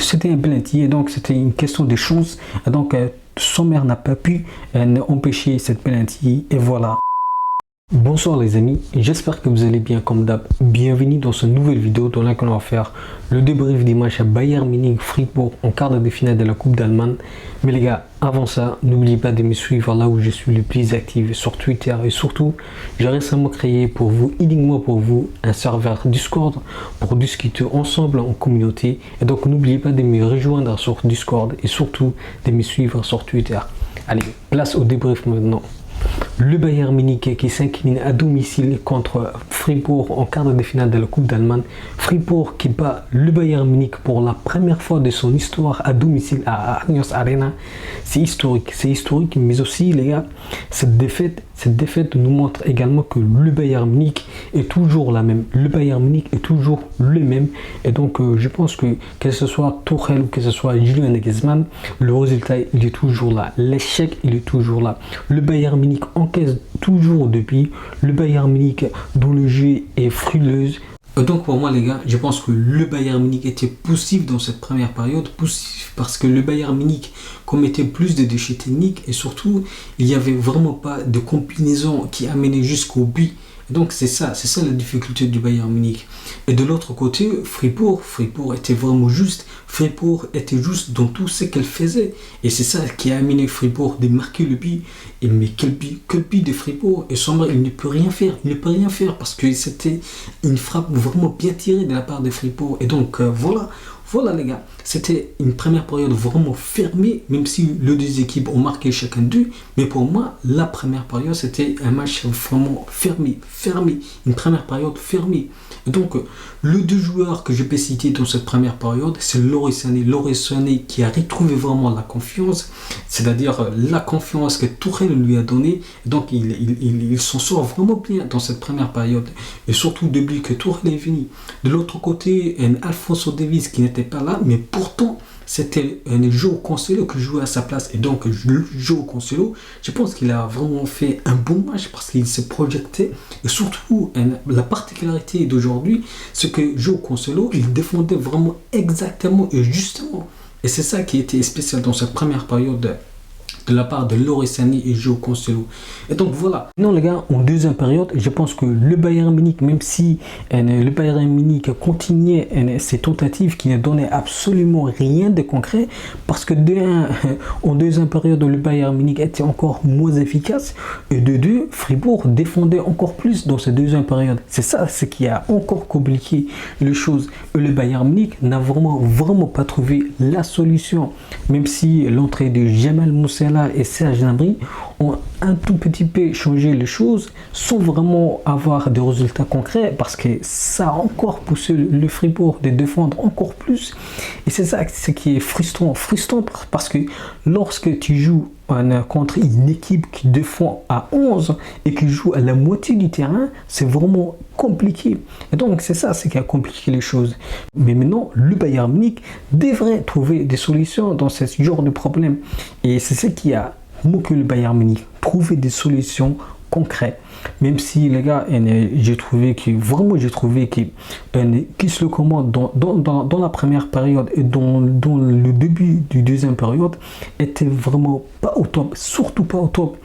C'était un penalty et donc c'était une question de chance. Et donc Sommer n'a pas pu empêcher cette penalty et voilà. Bonsoir les amis, j'espère que vous allez bien comme d'hab. Bienvenue dans cette nouvelle vidéo dans laquelle on va faire le débrief des matchs à Bayern Munich Fribourg en quart de finale de la Coupe d'Allemagne. Mais les gars, avant ça, n'oubliez pas de me suivre là où je suis le plus actif sur Twitter. Et surtout, j'ai récemment créé pour vous, uniquement pour vous, un serveur Discord pour discuter ensemble en communauté. Et donc n'oubliez pas de me rejoindre sur Discord et surtout de me suivre sur Twitter. Allez, place au débrief maintenant. Le Bayern Munich qui s'incline à domicile contre Fribourg en quart de finale de la Coupe d'Allemagne. Fribourg qui bat le Bayern Munich pour la première fois de son histoire à domicile à Allianz Arena. C'est historique, mais aussi les gars, cette défaite nous montre également que le Bayern Munich est toujours la même. Le Bayern Munich est toujours le même. Et donc je pense que ce soit Tuchel ou que ce soit Julian Nagelsmann, le résultat il est toujours là. L'échec il est toujours là. Le Bayern Munich encaisse toujours depuis. Le Bayern Munich dont le jeu est frileuse. Donc pour moi les gars, je pense que le Bayern Munich était poussif dans cette première période, poussif parce que le Bayern Munich commettait plus de déchets techniques et surtout il n'y avait vraiment pas de combinaison qui amenait jusqu'au but. Donc c'est ça la difficulté du Bayern Munich. Et de l'autre côté, Fribourg était vraiment juste. Fribourg était juste dans tout ce qu'elle faisait. Et c'est ça qui a amené Fribourg de marquer le but. Et mais quel but de Fribourg. Et Sommer, il ne peut rien faire. Il ne peut rien faire parce que c'était une frappe vraiment bien tirée de la part de Fribourg. Et donc voilà les gars, c'était une première période vraiment fermée, même si les deux équipes ont marqué chacun d'eux. Mais pour moi, la première période, c'était un match vraiment fermé. Une première période fermée. Et donc, les deux joueurs que je peux citer dans cette première période, c'est Leroy Sané qui a retrouvé vraiment la confiance, c'est-à-dire la confiance que Tuchel lui a donnée. Donc, il s'en sort vraiment bien dans cette première période. Et surtout, depuis que Tuchel est venu. De l'autre côté, un Alphonso Davies qui n'était pas là, mais pourtant c'était un João Cancelo qui jouait à sa place. Et donc João Cancelo, je pense qu'il a vraiment fait un bon match parce qu'il s'est projeté. Et surtout, la particularité d'aujourd'hui, c'est que João Cancelo, il défendait vraiment exactement et justement. Et c'est ça qui était spécial dans cette première période de la part de Leroy Sané et João Cancelo. Et donc voilà. Non les gars, en deuxième période, je pense que le Bayern Munich, même si le Bayern Munich continuait ses tentatives qui ne donnaient absolument rien de concret, parce que en deuxième période, le Bayern Munich était encore moins efficace, et de deux, Fribourg défendait encore plus dans cette deuxième période. C'est ça ce qui a encore compliqué les choses. Et le Bayern Munich n'a vraiment pas trouvé la solution, même si l'entrée de Jamal Musiala et Serge Gnabry ont un tout petit peu changé les choses sans vraiment avoir de résultats concrets parce que ça a encore poussé le Fribourg de défendre encore plus. Et c'est ça ce qui est frustrant parce que lorsque tu joues contre une équipe qui défend à 11 et qui joue à la moitié du terrain, c'est vraiment compliqué. Et donc c'est ça ce qui a compliqué les choses. Mais maintenant, le Bayern Munich devrait trouver des solutions dans ce genre de problème. Et c'est ce qui a moqué le Bayern Munich, trouver des solutions concrètes. Même si les gars, j'ai trouvé que qui se le commande dans la première période et dans le début du deuxième période était vraiment pas au top, surtout pas au top.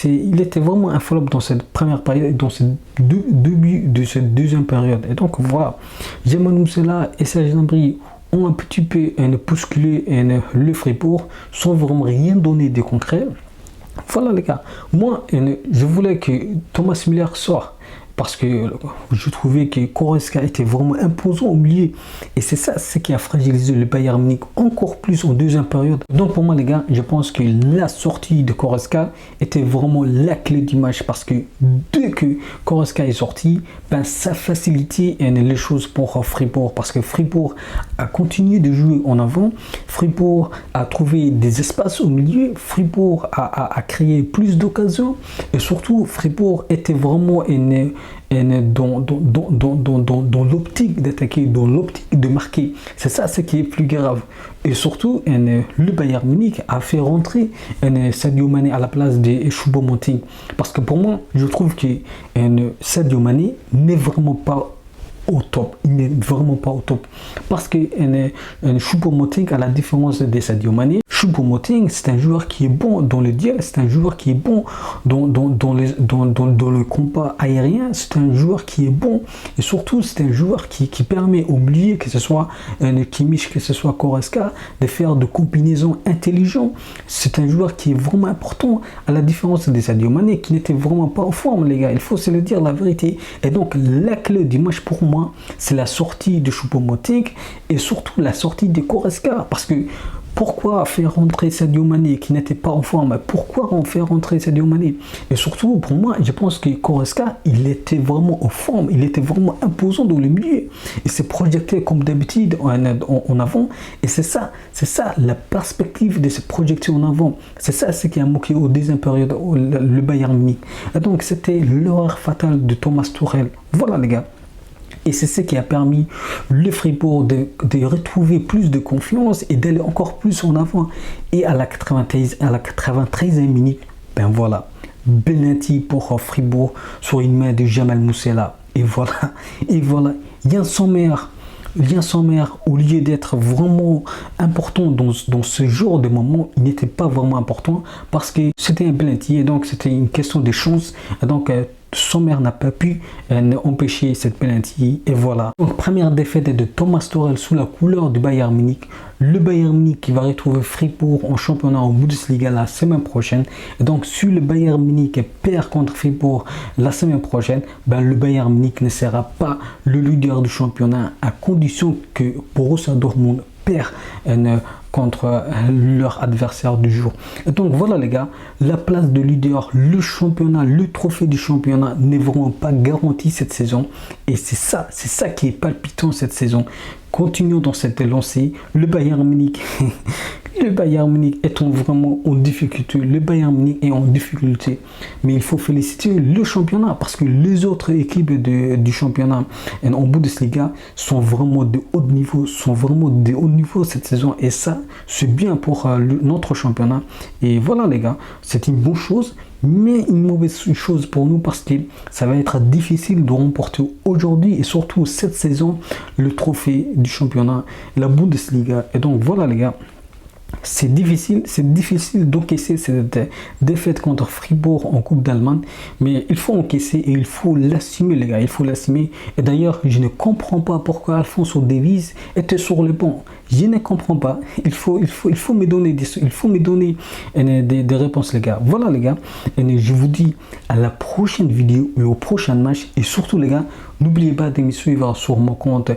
Il était vraiment un flop dans cette première période et dans ce début de cette deuxième période. Et donc voilà, Jamal Musiala et Serge Gnabry ont un petit peu bousculé le Fribourg sans vraiment rien donner de concret. Voilà les gars, moi je voulais que Thomas Müller sorte parce que je trouvais que Goretzka était vraiment imposant au milieu et c'est ça ce qui a fragilisé le Bayern Munich encore plus en deuxième période. Donc pour moi les gars, je pense que la sortie de Goretzka était vraiment la clé du match parce que dès que Goretzka est sorti, ça facilitait les choses pour Fribourg parce que Fribourg a continué de jouer en avant, Fribourg a trouvé des espaces au milieu, Fribourg a créé plus d'occasions et surtout Fribourg était vraiment dans l'optique d'attaquer, dans l'optique de marquer. C'est ça ce qui est plus grave. Et surtout, le Bayern Munich a fait rentrer Sadio Mané à la place de Choupo-Moting. Parce que pour moi, je trouve que Sadio Mané n'est vraiment pas au top. Il n'est vraiment pas au top. Parce que Choupo-Moting, à la différence de Sadio Mané, Choupo-Moting, c'est un joueur qui est bon dans le duel, c'est un joueur qui est bon dans le combat aérien, c'est un joueur qui est bon et surtout c'est un joueur qui permet au milieu, que ce soit Kimmich, que ce soit Goretzka, de faire de combinaisons intelligentes. C'est un joueur qui est vraiment important, à la différence de Sadio Mané qui n'était vraiment pas en forme, les gars, il faut se le dire la vérité. Et donc la clé du match pour moi, c'est la sortie de Choupo-Moting et surtout la sortie de Goretzka, parce que pourquoi faire rentrer Sadio Mané qui n'était pas en forme? Pourquoi on fait rentrer Sadio Mané? Et surtout, pour moi, je pense que Goretzka, il était vraiment en forme, il était vraiment imposant dans le milieu. Il s'est projeté comme d'habitude en avant. Et c'est ça la perspective de se projeter en avant. C'est ça ce qui a manqué au deuxième période, le Bayern Munich. Et donc, c'était l'erreur fatale de Thomas Tuchel. Voilà, les gars. Et c'est ce qui a permis le Fribourg de retrouver plus de confiance et d'aller encore plus en avant. Et à la 93e minute, ben voilà, penalty pour Fribourg sur une main de Jamal Musiala. Et voilà, Yann Sommer, au lieu d'être vraiment important dans ce genre de moment, il n'était pas vraiment important parce que c'était un penalty et donc c'était une question de chance. Et donc, Sommer n'a pas pu empêcher cette penalty et voilà. Donc première défaite de Thomas Tuchel sous la couleur du Bayern Munich. Le Bayern Munich qui va retrouver Fribourg en championnat en Bundesliga la semaine prochaine. Et donc si le Bayern Munich perd contre Fribourg la semaine prochaine, ben, le Bayern Munich ne sera pas le leader du championnat à condition que Borussia Dortmund perd contre leur adversaire du jour. Et donc voilà les gars, la place de leader, le championnat, le trophée du championnat n'est vraiment pas garanti cette saison. Et c'est ça qui est palpitant cette saison. Continuons dans cette lancée. Le Bayern Munich, le Bayern Munich étant vraiment en difficulté. Le Bayern Munich est en difficulté. Mais il faut féliciter le championnat parce que les autres équipes du championnat en Bundesliga sont vraiment de haut niveau, cette saison. Et ça, c'est bien pour notre championnat. Et voilà les gars, c'est une bonne chose. Mais une mauvaise chose pour nous parce que ça va être difficile de remporter aujourd'hui et surtout cette saison le trophée du championnat, la Bundesliga. Et donc voilà les gars, c'est difficile d'encaisser cette défaite contre Fribourg en Coupe d'Allemagne, mais il faut encaisser et il faut l'assumer les gars, il faut l'assumer. Et d'ailleurs, je ne comprends pas pourquoi Alphonso Davies était sur le banc. Je ne comprends pas. Il faut me donner des réponses les gars. Voilà les gars. Et je vous dis à la prochaine vidéo et au prochain match. Et surtout les gars, n'oubliez pas de me suivre sur mon compte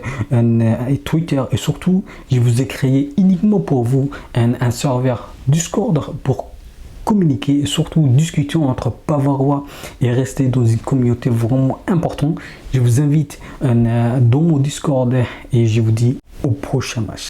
Twitter. Et surtout, je vous ai créé uniquement pour vous un serveur Discord pour communiquer et surtout discuter entre Bavarois et rester dans une communauté vraiment importante. Je vous invite dans mon Discord et je vous dis au prochain match.